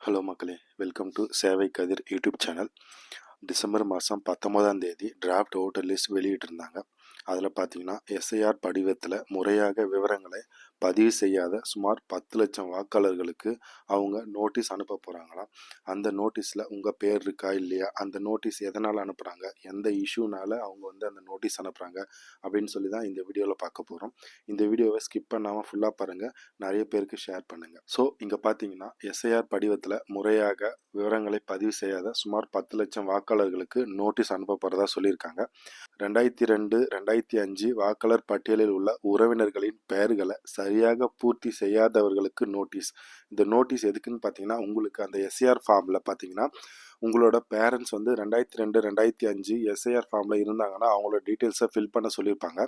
Hello மக்களே, welcome to சேவை கதிர் YouTube channel. December மாதம் 19ஆம் தேதி டிராஃப்ட் ஓட்டர் லிஸ்ட் வெளியிட்டிருந்தாங்க. அதில் பார்த்தீங்கன்னா எஸ்ஐஆர் படிவத்தில் முறையாக விவரங்களை பதிவு செய்யாத சுமார் 10 லட்சம் வாக்காளர்களுக்கு அவங்க நோட்டீஸ் அனுப்ப போகிறாங்களாம். அந்த நோட்டீஸில் உங்கள் பேர் இருக்கா இல்லையா, அந்த நோட்டீஸ் எதனால் அனுப்புகிறாங்க, எந்த இஷ்யூனால் அவங்க அந்த நோட்டீஸ் அனுப்புகிறாங்க அப்படின்னு சொல்லி தான் இந்த வீடியோவில் பார்க்க போகிறோம். இந்த வீடியோவை ஸ்கிப் பண்ணாமல் ஃபுல்லாக பாருங்கள், நிறைய பேருக்கு ஷேர் பண்ணுங்கள். ஸோ இங்கே பார்த்தீங்கன்னா எஸ்ஐஆர் படிவத்தில் முறையாக விவரங்களை பதிவு செய்யாத சுமார் 10 லட்சம் வாக்காளர்களுக்கு நோட்டீஸ் அனுப்ப போகிறதா சொல்லியிருக்காங்க. 2002, 2005 வாக்காளர் பட்டியலில் உள்ள உறவினர்களின் பெயர்களை சரியாக பூர்த்தி செய்யாதவர்களுக்கு நோட்டீஸ். இந்த நோட்டீஸ் எதுக்குன்னு பார்த்தீங்கன்னா, உங்களுக்கு அந்த எஸ்ஏஆர் ஃபார்மில் பார்த்தீங்கன்னா உங்களோட பேரண்ட்ஸ் 2002, 2005 எஸ்ஐஆர் ஃபார்மில் இருந்தாங்கன்னா அவங்களோட டீட்டெயில்ஸை ஃபில் பண்ண சொல்லியிருப்பாங்க.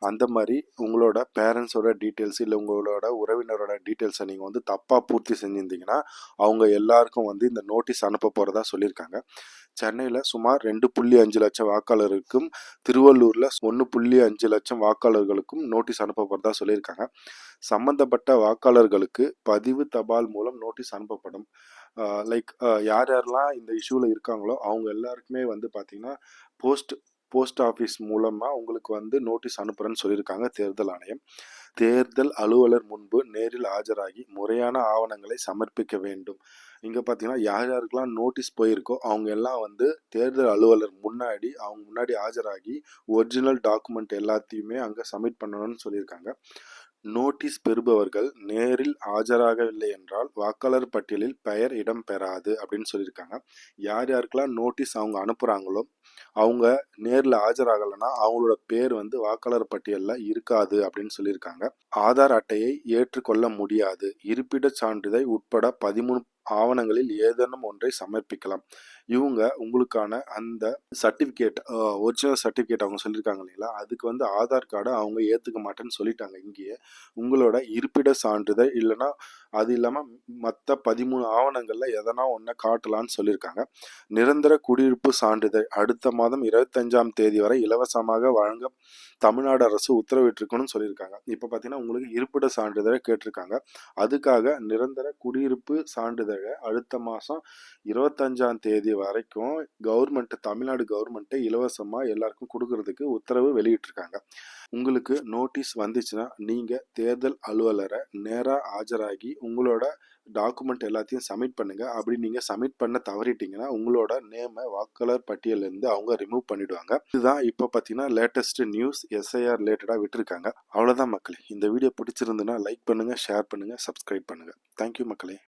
அந்த மாதிரி உங்களோட பேரண்ட்ஸோட டீட்டெயில்ஸ் இல்லை உங்களோட உறவினரோட டீட்டெயில்ஸை நீங்கள் தப்பாக பூர்த்தி செஞ்சுருந்தீங்கன்னா அவங்க எல்லாருக்கும் இந்த நோட்டீஸ் அனுப்ப போகிறதா சொல்லியிருக்காங்க. சென்னையில் சுமார் 2.5 லட்சம் வாக்காளருக்கும் திருவள்ளூரில் 1.5 லட்சம் வாக்காளர்களுக்கும் நோட்டீஸ் அனுப்ப போகிறதா சொல்லியிருக்காங்க. சம்பந்தப்பட்ட வாக்காளர்களுக்கு பதிவு தபால் மூலம் நோட்டீஸ் அனுப்பப்படும். யார் யாரெல்லாம் இந்த இஷ்யூவில் இருக்காங்களோ அவங்க எல்லாருக்குமே பார்த்தீங்கன்னா போஸ்ட் ஆஃபீஸ் மூலமாக உங்களுக்கு நோட்டீஸ் அனுப்புகிறேன்னு சொல்லியிருக்காங்க தேர்தல் ஆணையம். தேர்தல் அலுவலர் முன்பு நேரில் ஆஜராகி முறையான ஆவணங்களை சமர்ப்பிக்க வேண்டும். இங்கே பார்த்தீங்கன்னா யார் யாருக்கெல்லாம் நோட்டீஸ் போயிருக்கோ அவங்க எல்லாம் தேர்தல் அலுவலர் அவங்க முன்னாடி ஆஜராகி ஒரிஜினல் டாக்குமெண்ட் எல்லாத்தையுமே அங்கே சப்மிட் பண்ணணும்னு சொல்லியிருக்காங்க. நோட்டீஸ் பெறுபவர்கள் நேரில் ஆஜராகவில்லை என்றால் வாக்காளர் பட்டியலில் பெயர் இடம் பெறாது அப்படின்னு சொல்லியிருக்காங்க. யார் யாருக்கெல்லாம் நோட்டீஸ் அவங்க அனுப்புகிறாங்களோ அவங்க நேரில் ஆஜராகலைன்னா அவங்களோட பேர் வாக்காளர் பட்டியலில் இருக்காது அப்படின்னு சொல்லியிருக்காங்க. ஆதார் அட்டையை ஏற்றுக்கொள்ள முடியாது. இருப்பிடச் சான்றிதழ் உட்பட 13 ஆவணங்களில் ஏதேனும் ஒன்றை சமர்ப்பிக்கலாம். இவங்க உங்களுக்கான அந்த சர்டிஃபிகேட், ஒரிஜினல் சர்டிஃபிகேட் அவங்க சொல்லியிருக்காங்க இல்லைங்களா, அதுக்கு ஆதார் கார்டை அவங்க ஏற்றுக்க மாட்டேன்னு சொல்லிட்டாங்க. இங்கேயே உங்களோட இருப்பிட சான்றிதழ் இல்லைன்னா அது இல்லாமல் மற்ற 13 ஆவணங்களில் எதனா ஒன்றை காட்டலான்னு சொல்லியிருக்காங்க. நிரந்தர குடியிருப்பு சான்றிதழ் அடுத்த மாதம் 25ஆம் தேதி வரை இலவசமாக வழங்க தமிழ்நாடு அரசு உத்தரவிட்டிருக்குன்னு சொல்லியிருக்காங்க. இப்போ பார்த்தீங்கன்னா உங்களுக்கு இருப்பிட சான்றிதழை கேட்டிருக்காங்க. அதுக்காக நிரந்தர குடியிருப்பு சான்றிதழை அடுத்த மாதம் 25ஆம் தேதி வரைக்கும் தமிழ்நாடு கவர்மெண்ட்டை இலவசமாக எல்லாருக்கும் கொடுக்கறதுக்கு உத்தரவு வெளியிட்டிருக்காங்க. உங்களுக்கு நோட்டீஸ் வந்துச்சுன்னா நீங்கள் தேர்தல் அலுவலரை நேராக ஆஜராகி உங்களோட டாக்குமெண்ட் எல்லாத்தையும் சப்மிட் பண்ணுங்க. அப்படி நீங்கள் சப்மிட் பண்ண தவறிட்டீங்கன்னா உங்களோட நேமை வாக்காளர் பட்டியலிருந்து அவங்க ரிமூவ் பண்ணிடுவாங்க. இதுதான் இப்போ பார்த்தீங்கன்னா லேட்டஸ்ட் நியூஸ் எஸ்ஐஆர் ரிலேட்டடாக விட்டுருக்காங்க. அவ்வளோதான் மக்களே. இந்த வீடியோ பிடிச்சிருந்துன்னா லைக் பண்ணுங்கள், ஷேர் பண்ணுங்கள், சப்ஸ்கிரைப் பண்ணுங்கள். தேங்க்யூ மக்களே.